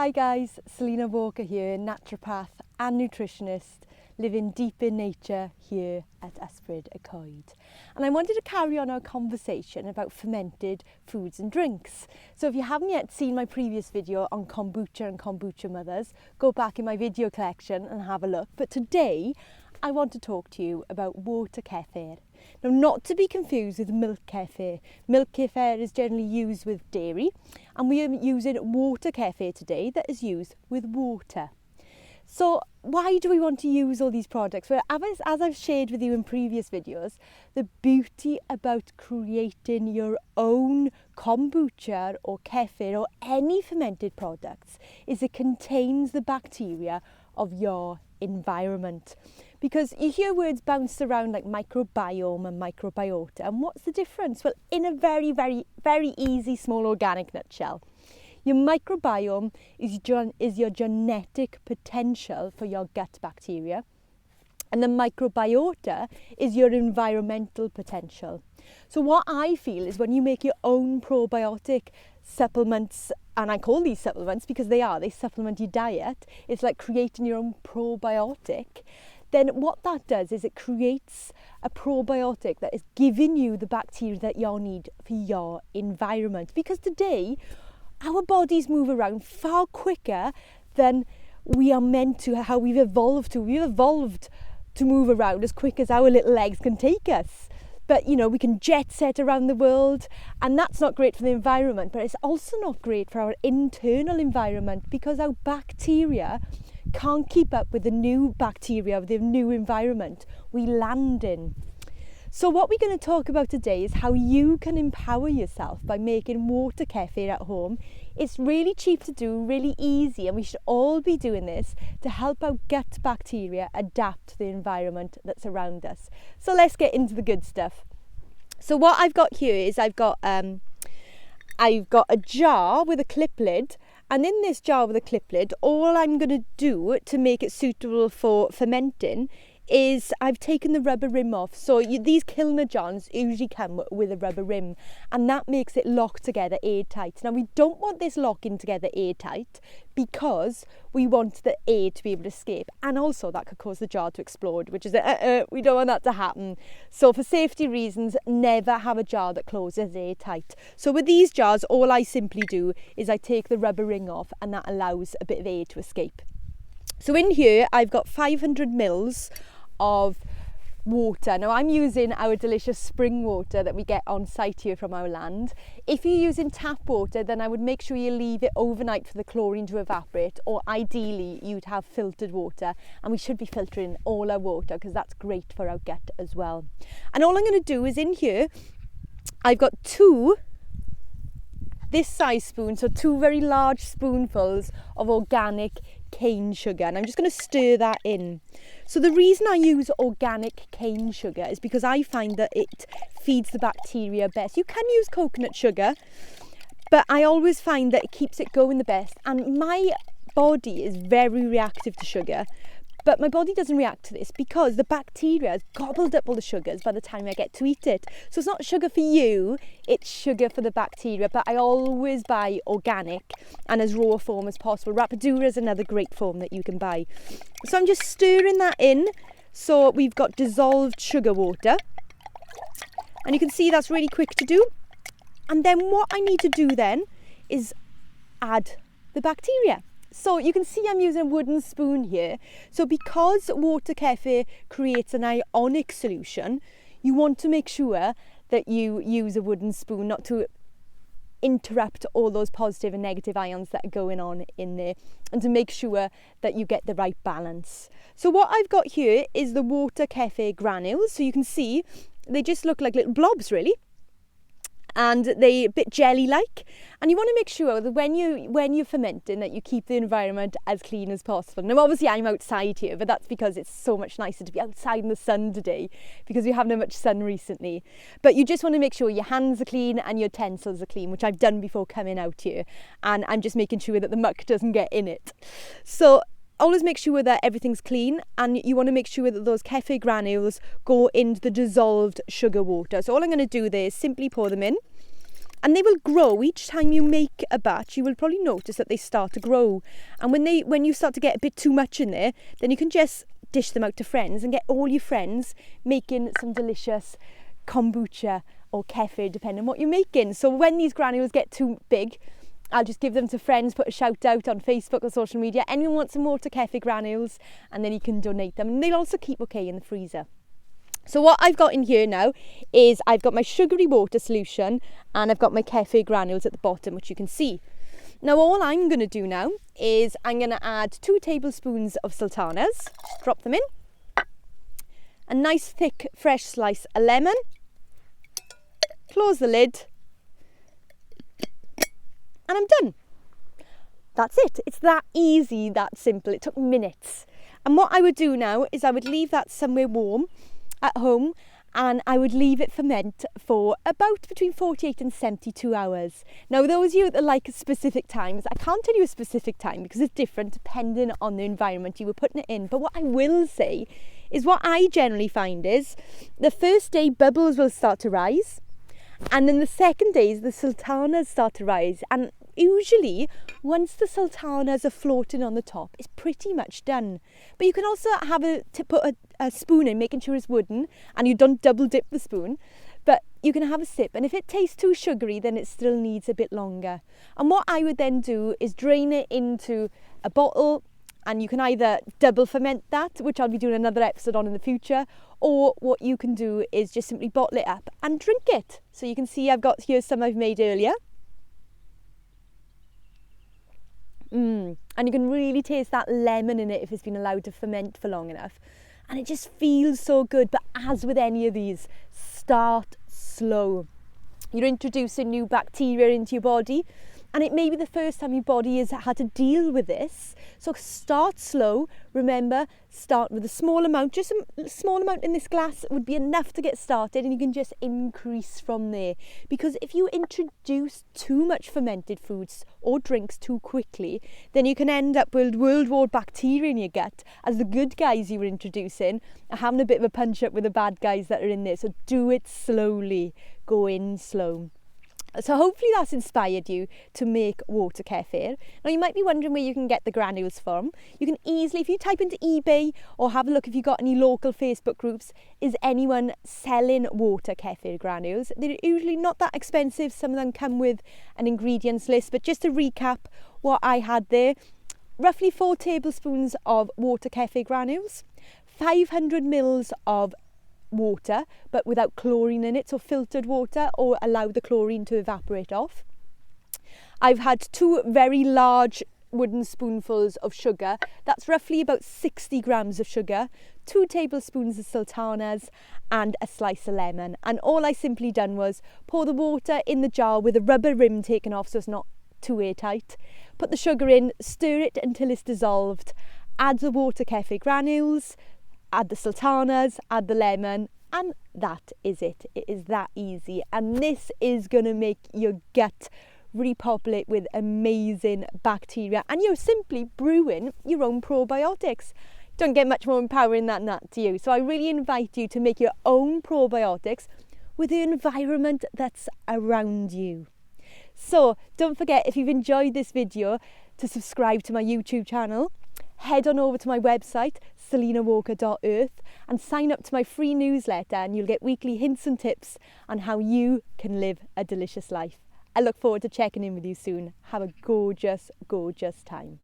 Hi guys, Selena Walker here, naturopath and nutritionist, living deep in nature here at Ysbryd y Coed. And I wanted to carry on our conversation about fermented foods and drinks. So if you haven't yet seen my previous video on kombucha and kombucha mothers, go back in my video collection and have a look. But today, I want to talk to you about water kefir. Now, not to be confused with milk kefir. Milk kefir is generally used with dairy, and we are using water kefir today that is used with water. So why do we want to use all these products? Well, as I've shared with you in previous videos, the beauty about creating your own kombucha or kefir or any fermented products is it contains the bacteria of your environment. Because you hear words bounced around like microbiome and microbiota, and what's the difference? Well, in a very, very, very easy, small organic nutshell, your microbiome is your genetic potential for your gut bacteria, and the microbiota is your environmental potential. So what I feel is when you make your own probiotic supplements, and I call these supplements because they supplement your diet, it's like creating your own probiotic, then what that does is it creates a probiotic that is giving you the bacteria that you need for your environment. Because today, our bodies move around far quicker than we are meant to, how we've evolved to. We've evolved to move around as quick as our little legs can take us. But, you know, we can jet set around the world, and that's not great for the environment, but it's also not great for our internal environment because our bacteria can't keep up with the new bacteria of the new environment we land in. So what we're going to talk about today is how you can empower yourself by making water kefir at home. It's really cheap to do, really easy, and we should all be doing this to help our gut bacteria adapt to the environment that's around us. So let's get into the good stuff. So what I've got here is I've got a jar with a clip lid, and in this jar with a clip lid, all I'm going to do to make it suitable for fermenting is I've taken the rubber rim off. So these Kilner jars usually come with a rubber rim, and that makes it lock together airtight. Now we don't want this locking together airtight because we want the air to be able to escape, and also that could cause the jar to explode, which is we don't want that to happen. So for safety reasons, never have a jar that closes airtight. So with these jars, all I simply do is I take the rubber ring off, and that allows a bit of air to escape. So in here I've got 500 mils of water. Now I'm using our delicious spring water that we get on site here from our land. If you're using tap water, then I would make sure you leave it overnight for the chlorine to evaporate, or ideally you'd have filtered water, and we should be filtering all our water because that's great for our gut as well. And all I'm going to do is in here I've got this size spoon, so 2 very large spoonfuls of organic cane sugar, and I'm just going to stir that in. So the reason I use organic cane sugar is because I find that it feeds the bacteria best. You can use coconut sugar, but I always find that it keeps it going the best, and my body is very reactive to sugar. But my body doesn't react to this because the bacteria has gobbled up all the sugars by the time I get to eat it. So it's not sugar for you, it's sugar for the bacteria. But I always buy organic and as raw form as possible. Rapadura is another great form that you can buy. So I'm just stirring that in. So we've got dissolved sugar water. And you can see that's really quick to do. And then what I need to do then is add the bacteria. So you can see I'm using a wooden spoon here. So because water kefir creates an ionic solution, you want to make sure that you use a wooden spoon not to interrupt all those positive and negative ions that are going on in there, and to make sure that you get the right balance. So what I've got here is the water kefir granules. So you can see they just look like little blobs really, and they're a bit jelly-like. And you want to make sure that when you're fermenting that you keep the environment as clean as possible. Now obviously I'm outside here, but that's because it's so much nicer to be outside in the sun today because we haven't had much sun recently. But you just want to make sure your hands are clean and your utensils are clean, which I've done before coming out here. And I'm just making sure that the muck doesn't get in it. So always make sure that everything's clean, and you want to make sure that those kefir granules go into the dissolved sugar water. So all I'm going to do there is simply pour them in. And they will grow each time you make a batch. You will probably notice that they start to grow. And when you start to get a bit too much in there, then you can just dish them out to friends and get all your friends making some delicious kombucha or kefir, depending on what you're making. So when these granules get too big, I'll just give them to friends, put a shout out on Facebook or social media. Anyone wants some water kefir granules, and then you can donate them. And they'll also keep okay in the freezer. So what I've got in here now is I've got my sugary water solution and I've got my kefir granules at the bottom, which you can see. Now all I'm going to do now is I'm going to add 2 tablespoons of sultanas. Just drop them in. A nice thick fresh slice of lemon. Close the lid. And I'm done. That's it. It's that easy, that simple. It took minutes. And what I would do now is I would leave that somewhere warm at home, and I would leave it ferment for about between 48 and 72 hours. Now those of you that like specific times, I can't tell you a specific time because it's different depending on the environment you were putting it in. But what I will say is what I generally find is the first day bubbles will start to rise, and then the second days the sultanas start to rise, and usually once the sultanas are floating on the top, it's pretty much done. But you can also have put a spoon in, making sure it's wooden, and you don't double dip the spoon, but you can have a sip, and if it tastes too sugary then it still needs a bit longer. And what I would then do is drain it into a bottle, and you can either double ferment that, which I'll be doing another episode on in the future, or what you can do is just simply bottle it up and drink it. So you can see I've got here some I've made earlier. And you can really taste that lemon in it if it's been allowed to ferment for long enough. And it just feels so good. But as with any of these, start slow. You're introducing new bacteria into your body, and it may be the first time your body has had to deal with this. So start slow. Remember, start with a small amount. Just a small amount in this glass would be enough to get started, and you can just increase from there. Because if you introduce too much fermented foods or drinks too quickly, then you can end up with World War bacteria in your gut, as the good guys you were introducing are having a bit of a punch up with the bad guys that are in there. So do it slowly. Go in slow. So hopefully that's inspired you to make water kefir. Now you might be wondering where you can get the granules from. You can easily, if you type into eBay or have a look if you've got any local Facebook groups, is anyone selling water kefir granules? They're usually not that expensive. Some of them come with an ingredients list, but just to recap what I had there, roughly 4 tablespoons of water kefir granules, 500 mils of water but without chlorine in it, so filtered water, or allow the chlorine to evaporate off. I've had 2 very large wooden spoonfuls of sugar. That's roughly about 60 grams of sugar, 2 tablespoons of sultanas, and a slice of lemon. And all I simply done was pour the water in the jar with a rubber rim taken off so it's not too airtight, put the sugar in, stir it until it's dissolved, add the water kefir granules, add the sultanas, add the lemon, and that is it. It is that easy. And this is going to make your gut repopulate with amazing bacteria. And you're simply brewing your own probiotics. Don't get much more empowering than that to you. So I really invite you to make your own probiotics with the environment that's around you. So don't forget, if you've enjoyed this video, to subscribe to my YouTube channel. Head on over to my website, selinawalker.earth, and sign up to my free newsletter, and you'll get weekly hints and tips on how you can live a delicious life. I look forward to checking in with you soon. Have a gorgeous, gorgeous time.